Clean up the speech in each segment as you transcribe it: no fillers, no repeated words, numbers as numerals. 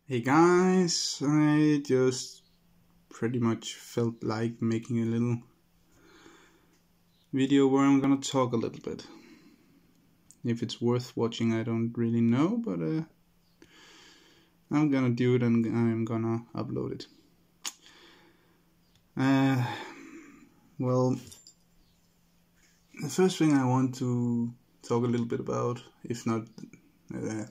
Hey guys, I just pretty much felt like making a little video where I'm gonna talk a little bit. If it's worth watching, I don't really know, but I'm gonna do it and I'm gonna upload it. Well, the first thing I want to talk a little bit about, if not,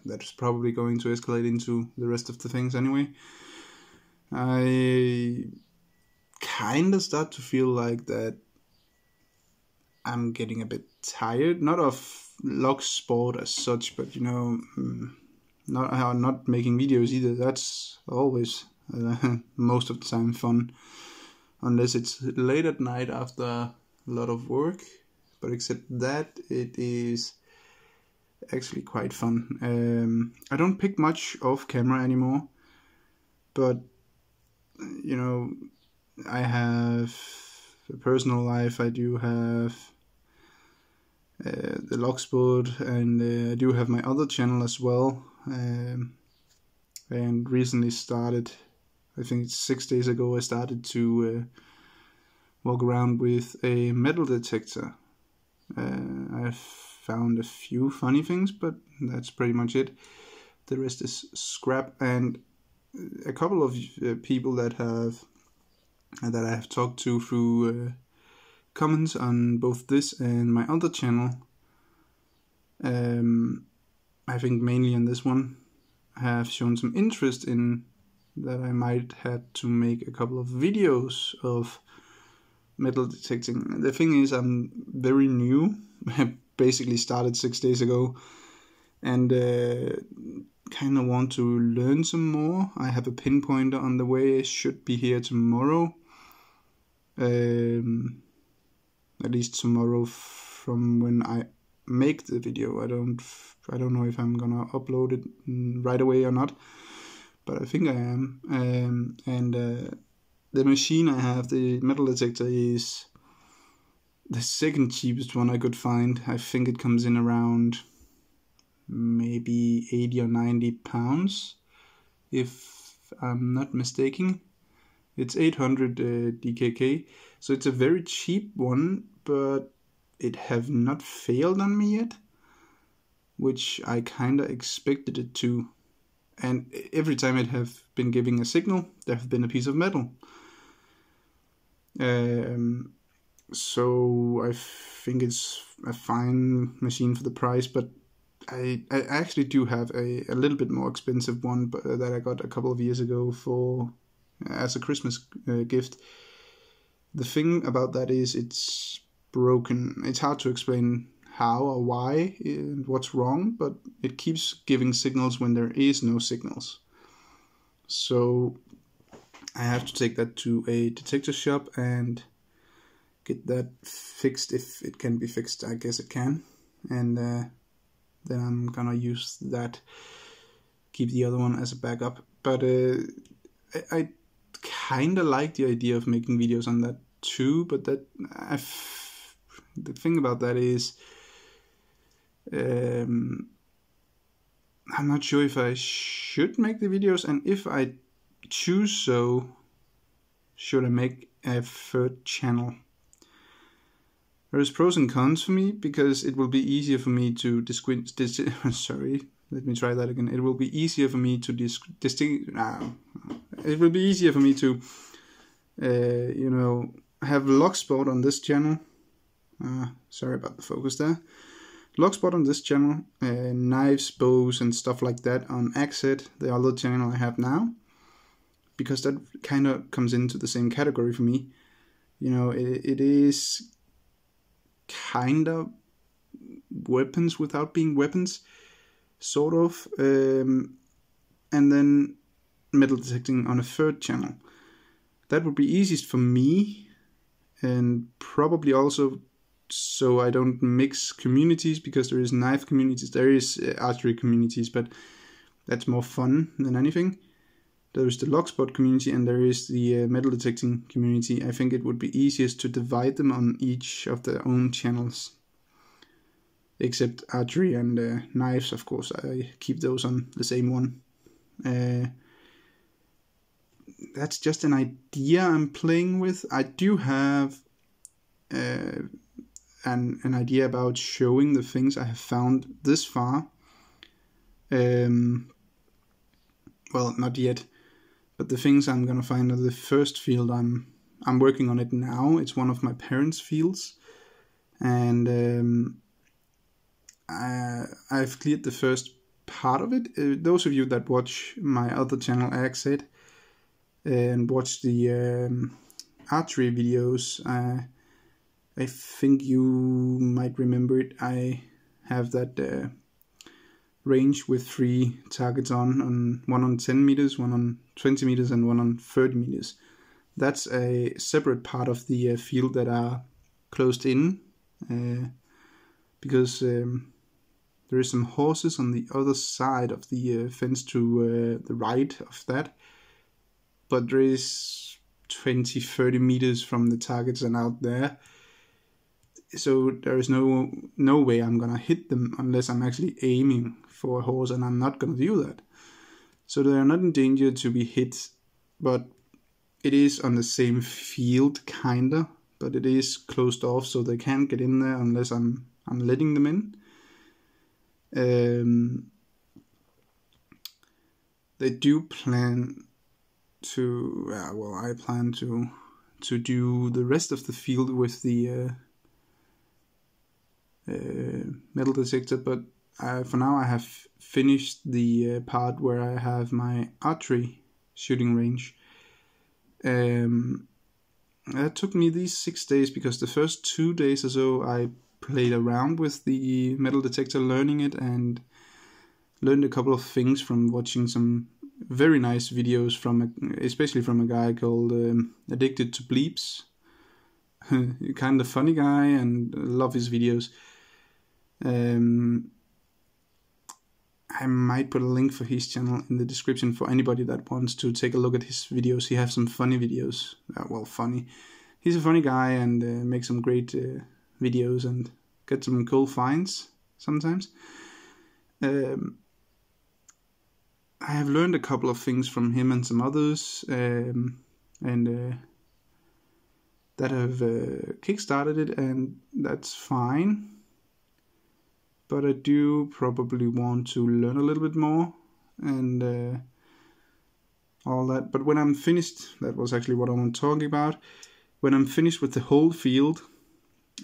that's probably going to escalate into the rest of the things anyway. I kind of start to feel like that I'm getting a bit tired, not of log sport as such, but not making videos either. That's always most of the time fun, unless it's late at night after a lot of work. But except that, it is actually quite fun. I don't pick much off camera anymore, but I have a personal life. I do have the Logsport, and I do have my other channel as well, and recently started, I think it's 6 days ago, I started to walk around with a metal detector. I've found a few funny things, but that's pretty much it. The rest is scrap, and a couple of people that I have talked to through comments on both this and my other channel, I think mainly on this one, have shown some interest in that I might have to make a couple of videos of metal detecting. The thing is, I'm very new. I basically started 6 days ago, and kind of want to learn some more. I have a pinpointer on the way. It should be here tomorrow. At least tomorrow from when I make the video. I don't know if I'm gonna upload it right away or not, but I think I am. The machine I have, the metal detector, is the second cheapest one I could find. I think it comes in around maybe 80 or 90 pounds, if I'm not mistaken. It's 800 DKK, so it's a very cheap one, but it have not failed on me yet, which I kinda expected it to. And every time it have been giving a signal, there have been a piece of metal. So I think it's a fine machine for the price, but I actually do have a little bit more expensive one, but that I got a couple of years ago for as a Christmas gift. The thing about that is it's broken. It's hard to explain how or why and what's wrong, but it keeps giving signals when there is no signals. So I have to take that to a detector shop and get that fixed, if it can be fixed. I guess it can, and then I'm gonna use that, keep the other one as a backup. But I kind of like the idea of making videos on that too, but the thing about that is I'm not sure if I should make the videos, and if I choose so, should I make a third channel? There's pros and cons for me, because it will be easier for me to sorry, let me try that again. It will be easier for me to it will be easier for me to have Logsport on this channel. Sorry about the focus there. Logsport on this channel, knives, bows and stuff like that on Axed, the other channel I have now, because that kind of comes into the same category for me. It is kind of weapons without being weapons, sort of, and then metal detecting on a third channel. That would be easiest for me, and probably also so I don't mix communities, because there is knife communities, there is archery communities, but that's more fun than anything. There is the Logsport community, and there is the metal detecting community. I think it would be easiest to divide them on each of their own channels. Except archery and knives, of course, I keep those on the same one. that's just an idea I'm playing with. I do have an idea about showing the things I have found this far. Well, not yet, but the things I'm gonna find are the first field. I'm working on it now. It's one of my parents' fields, and I've cleared the first part of it. Those of you that watch my other channel, Addicted, and watch the archery videos, I think you might remember it. I have that range with 3 targets on one on 10 meters, one on 20 meters, and one on 30 meters. That's a separate part of the field that are closed in, because there is some horses on the other side of the fence to the right of that, but there is 20-30 meters from the targets and out there, so there is no way I'm gonna hit them unless I'm actually aiming for a horse, and I'm not gonna do that. So they are not in danger to be hit, but it is on the same field kinda, but it is closed off, so they can't get in there unless I'm letting them in. They do plan to, I plan to do the rest of the field with the metal detector, but for now I have finished the part where I have my archery shooting range. That took me these 6 days because the first 2 days or so I played around with the metal detector, learning it, and learned a couple of things from watching some very nice videos especially from a guy called addictedtobleebs. Kind of funny guy, and love his videos. I might put a link for his channel in the description for anybody that wants to take a look at his videos. He has some funny videos. Funny. He's a funny guy and makes some great videos and get some cool finds sometimes. I have learned a couple of things from him and some others, and that have kickstarted it, and that's fine. But I do probably want to learn a little bit more and all that. But when I'm finished, that was actually what I want to talk about. When I'm finished with the whole field,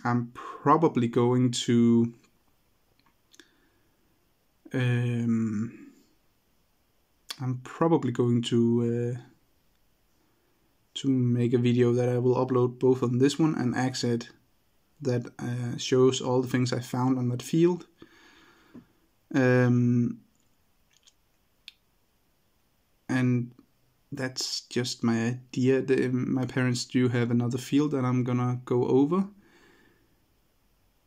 I'm probably going to make a video that I will upload both on this one and Axed that shows all the things I found on that field. And that's just my idea. My parents do have another field that I'm gonna go over,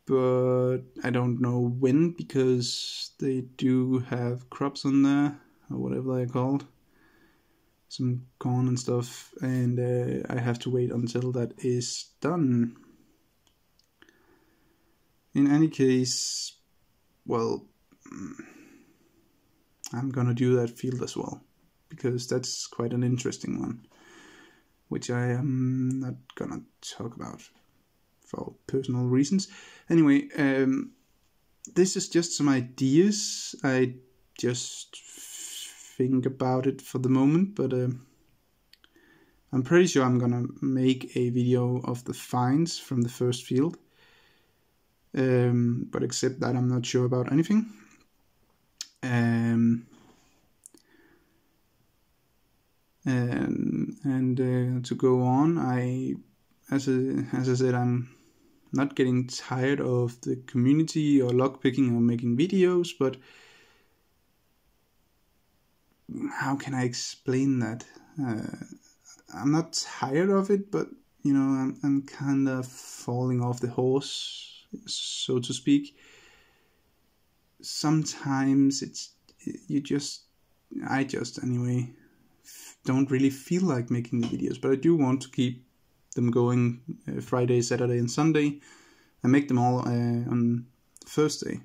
but I don't know when, because they do have crops on there, or whatever they're called, some corn and stuff, and I have to wait until that is done. In any case, well, I'm gonna do that field as well, because that's quite an interesting one, which I am not gonna talk about for personal reasons. Anyway, this is just some ideas. I just think about it for the moment, but I'm pretty sure I'm gonna make a video of the finds from the first field. But except that, I'm not sure about anything. To go on, as I said, I'm not getting tired of the community or lockpicking or making videos, but how can I explain that? I'm not tired of it, but you know, I'm kind of falling off the horse, so to speak. Sometimes I just anyway don't really feel like making the videos, but I do want to keep them going Friday, Saturday and Sunday, and make them all on Thursday,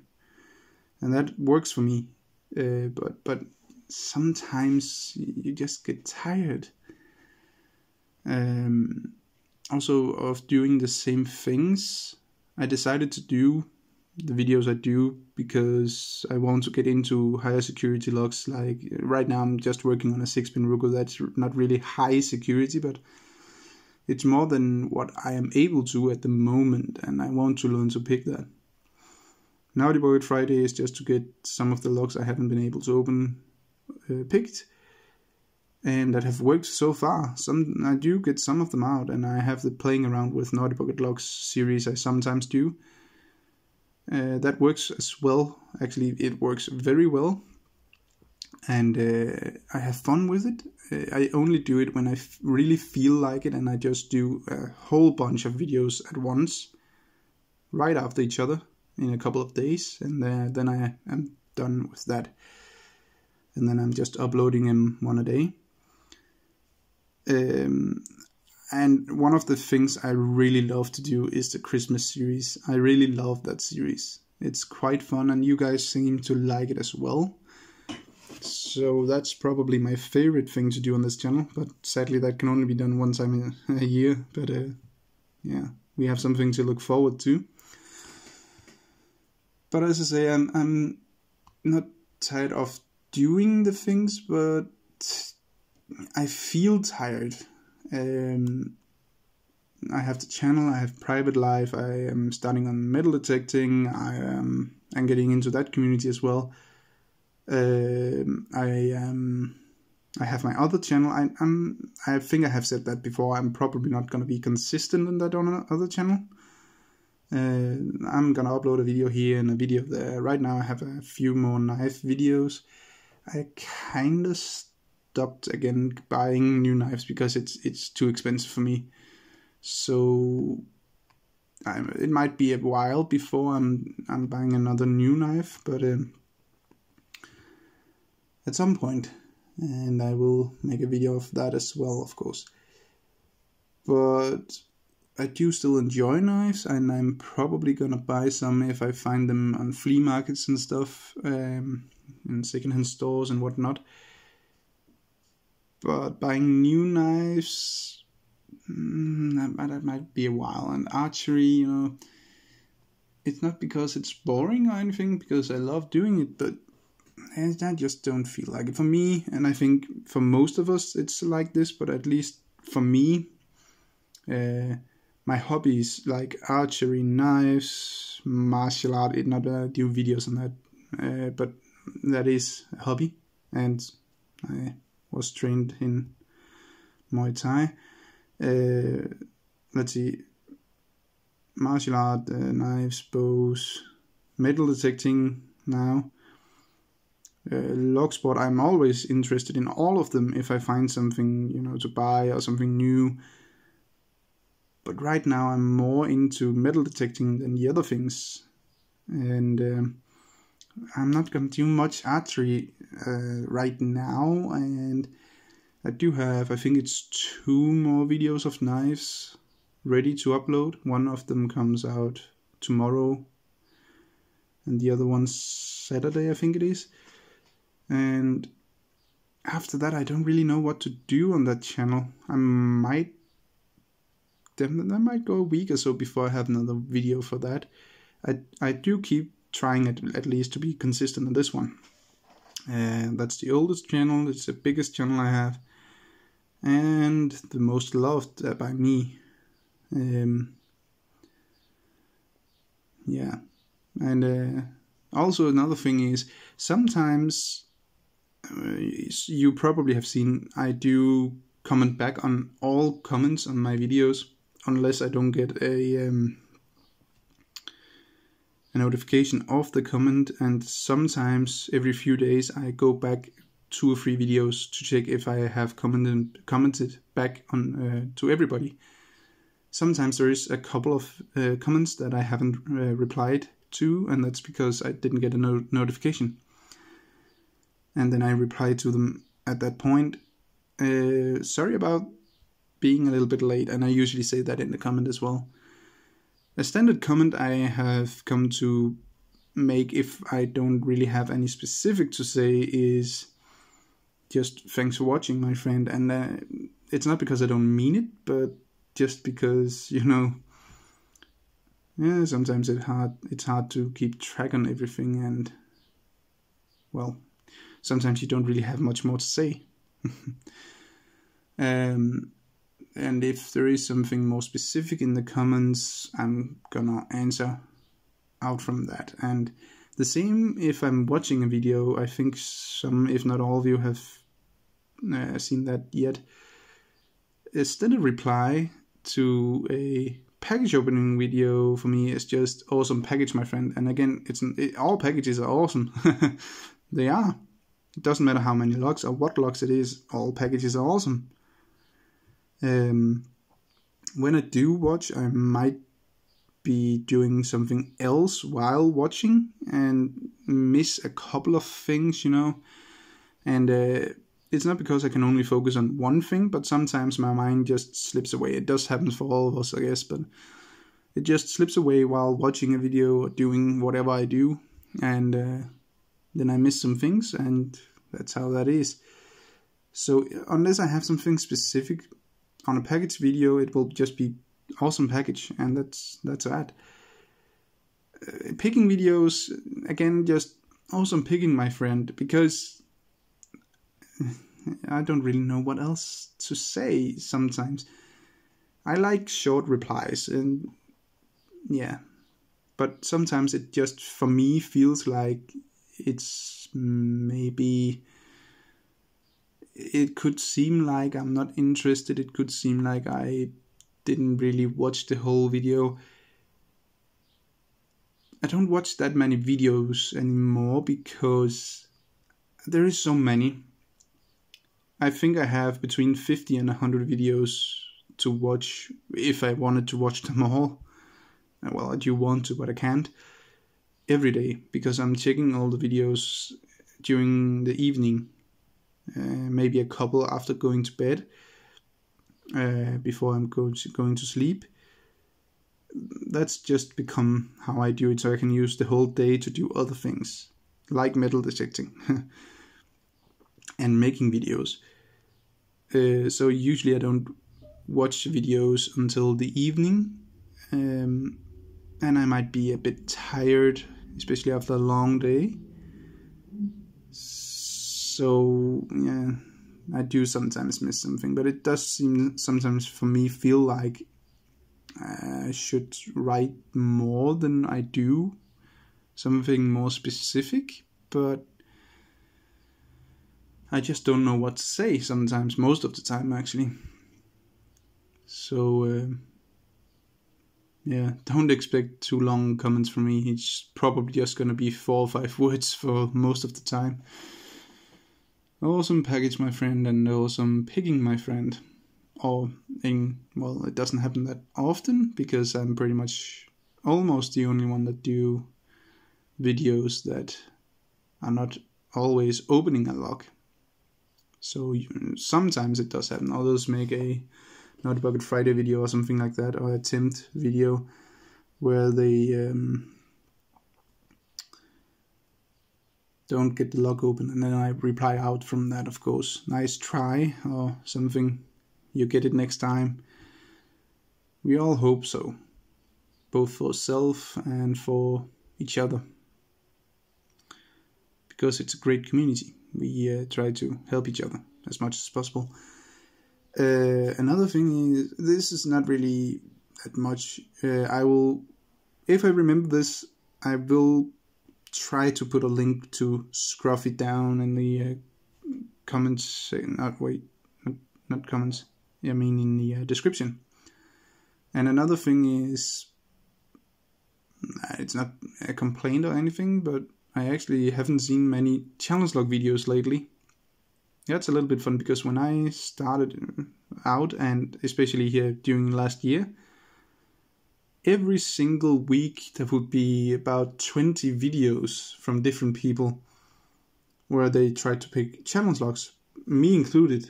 and that works for me. But sometimes you just get tired, Also of doing the same things. I decided to do the videos I do because I want to get into higher security locks. Like right now I'm just working on a 6-pin Rugo. That's not really high security, but it's more than what I am able to at the moment, and I want to learn to pick that. Now the Bucket Friday is just to get some of the locks I haven't been able to open picked, and that have worked so far. I do get some of them out, and I have the playing around with Naughty Bucket Locks series I sometimes do. That works as well. Actually, it works very well, and I have fun with it. I only do it when I really feel like it, and I just do a whole bunch of videos at once, right after each other, in a couple of days, and then I am done with that. And then I'm just uploading them one a day. And one of the things I really love to do is the Christmas series. I really love that series. It's quite fun, and you guys seem to like it as well. So that's probably my favorite thing to do on this channel, but sadly that can only be done one time a year. But yeah, we have something to look forward to. But as I say, I'm not tired of doing the things, but I feel tired. I have the channel, I have private life, I am starting on metal detecting, I'm getting into that community as well. I have my other channel. I think I have said that before. I'm probably not gonna be consistent in that on another channel. I'm gonna upload a video here and a video there. Right now I have a few more knife videos. I kinda stopped again buying new knives because it's too expensive for me. So it might be a while before I'm buying another new knife, but at some point, and I will make a video of that as well, of course. But I do still enjoy knives, and I'm probably gonna buy some if I find them on flea markets and stuff, in secondhand stores and whatnot. But buying new knives, that might be a while. And archery, you know, it's not because it's boring or anything, because I love doing it, but I just don't feel like it for me. And I think for most of us it's like this, but at least for me, my hobbies like archery, knives, martial art, not do videos on that, but that is a hobby, and I was trained in Muay Thai. Let's see, martial art, knives, bows, metal detecting now. Locksport, I'm always interested in all of them if I find something, you know, to buy or something new. But right now I'm more into metal detecting than the other things. And I'm not going to do much archery right now. And I do have, I think it's 2 more videos of knives ready to upload. One of them comes out tomorrow, and the other one's Saturday, I think it is. And after that, I don't really know what to do on that channel. That might go a week or so before I have another video for that. I do keep trying at least to be consistent on this one. That's the oldest channel, it's the biggest channel I have, and the most loved by me. Yeah, and also another thing is, sometimes you probably have seen I do comment back on all comments on my videos, unless I don't get a notification of the comment, and sometimes every few days I go back 2 or 3 videos to check if I have commented back on to everybody. Sometimes there is a couple of comments that I haven't replied to, and that's because I didn't get a notification. And then I reply to them at that point. Sorry about being a little bit late, and I usually say that in the comment as well. A standard comment I have come to make if I don't really have any specific to say is just thanks for watching, my friend. And it's not because I don't mean it, but just because, you know, yeah, sometimes it's hard to keep track on everything, and well, sometimes you don't really have much more to say. And if there is something more specific in the comments, I'm gonna answer out from that. And the same if I'm watching a video. I think some, if not all of you, have seen that yet. A standard reply to a package opening video for me is just awesome package, my friend. And again, all packages are awesome. They are. It doesn't matter how many locks or what locks it is, all packages are awesome. When I do watch, I might be doing something else while watching and miss a couple of things, you know. And it's not because I can only focus on one thing, but sometimes my mind just slips away. It does happen for all of us, I guess, but it just slips away while watching a video or doing whatever I do, and then I miss some things, and that's how that is. So unless I have something specific on a package video, it will just be awesome package, and that's that. Picking videos, again, just awesome picking, my friend, because I don't really know what else to say sometimes. I like short replies, and yeah, but sometimes it just, for me, feels like it's maybe, it could seem like I'm not interested. It could seem like I didn't really watch the whole video. I don't watch that many videos anymore because there is so many. I think I have between 50 and 100 videos to watch if I wanted to watch them all. Well, I do want to, but I can't. Every day, because I'm checking all the videos during the evening. Maybe a couple after going to bed, before I'm going to sleep. That's just become how I do it, so I can use the whole day to do other things, like metal detecting and making videos. So usually I don't watch videos until the evening, and I might be a bit tired, especially after a long day. So yeah, I do sometimes miss something, but it does seem sometimes for me feel like I should write more than I do, something more specific, but I just don't know what to say sometimes, most of the time actually. So yeah, don't expect too long comments from me. It's probably just gonna be 4 or 5 words for most of the time. Awesome package, my friend, and awesome picking, my friend. Well, it doesn't happen that often because I'm pretty much almost the only one that do videos that are not always opening a lock. So sometimes it does happen. Others make a Naughty Bucket Friday video or something like that, or attempt video where they don't get the lock open, and then I reply out from that, of course. Nice try, or something. You get it next time. We all hope so, both for self and for each other, because it's a great community. We try to help each other as much as possible. Another thing is, this is not really that much. I will, if I remember this, I will try to put a link to Scruffy down in the comments. Not comments. I mean in the description. And another thing is, it's not a complaint or anything, but I actually haven't seen many challenge log videos lately. That's a little bit fun, because when I started out, and especially here during last year, every single week there would be about 20 videos from different people where they tried to pick challenge logs, me included.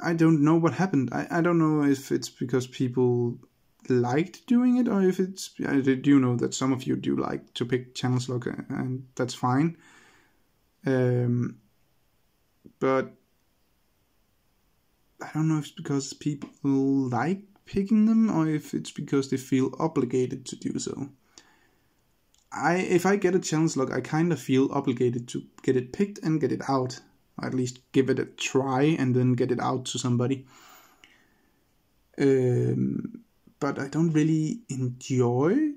I don't know what happened. I don't know if it's because people liked doing it, or if it's, I do know that some of you do like to pick challenge log, and that's fine. But I don't know if it's because people like picking them or if it's because they feel obligated to do so. If I get a challenge log, I kind of feel obligated to get it picked and get it out. Or at least give it a try and then get it out to somebody. But I don't really enjoy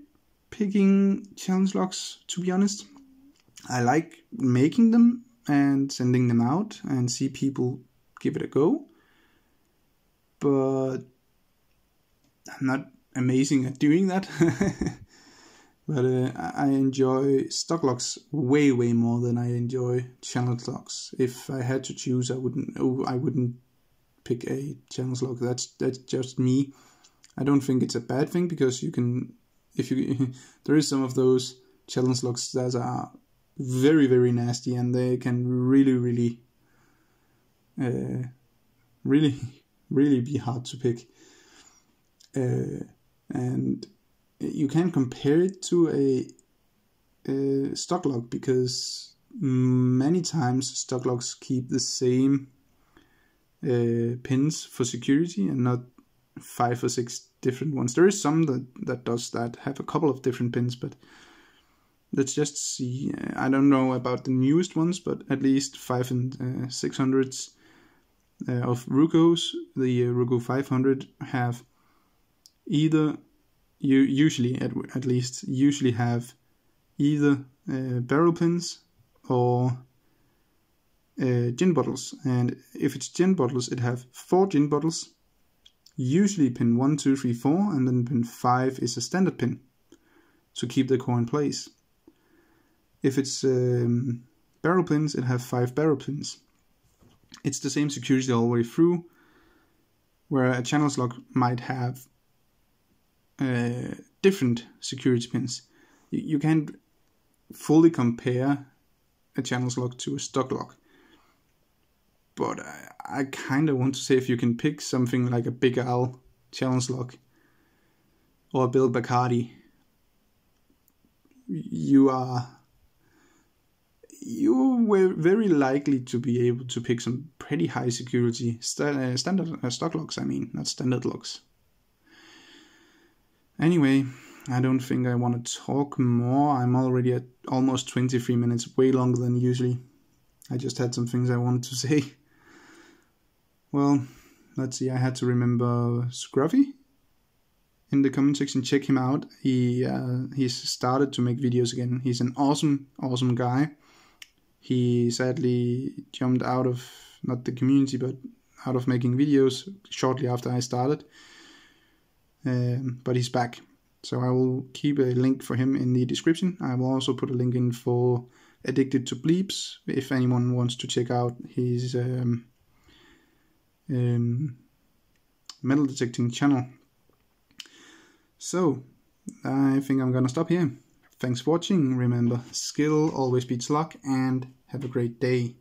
picking challenge logs, to be honest. I like making them and sending them out and see people give it a go. But I'm not amazing at doing that. But I enjoy stock logs way more than I enjoy challenge logs. If I had to choose, I wouldn't pick a challenge log. That's just me. I don't think it's a bad thing, because you can, there is some of those challenge logs that are very nasty, and they can really be hard to pick. And you can compare it to a stock log, because many times stock logs keep the same pins for security and not 5 or 6 different ones. There is some that does that, have a couple of different pins, but let's just see. I don't know about the newest ones, but at least 5 and 600s of Rugos, the Rugo 500 have either, usually have either barrel pins or gin bottles. And if it's gin bottles, it have 4 gin bottles, usually pin 1, 2, 3, 4, and then pin 5 is a standard pin to keep the core in place. If it's barrel pins, it have 5 barrel pins. It's the same security all the way through, where a channels lock might have different security pins. You can't fully compare a channels lock to a stock lock, but I kind of want to say, if you can pick something like a Big Al challenge lock or a Bill Bacardi, you were very likely to be able to pick some pretty high security standard stock locks. I mean, not standard locks. Anyway, I don't think I want to talk more. I'm already at almost 23 minutes, way longer than usually. I just had some things I wanted to say. Well, let's see, I had to remember Scruffy in the comment section. Check him out. He's started to make videos again. He's an awesome guy. He sadly jumped out of, not the community, but out of making videos shortly after I started. But he's back. So I will keep a link for him in the description. I will also put a link in for addictedtobleebs if anyone wants to check out his metal detecting channel. So I think I'm gonna stop here. Thanks for watching. Remember, skill always beats luck, and have a great day.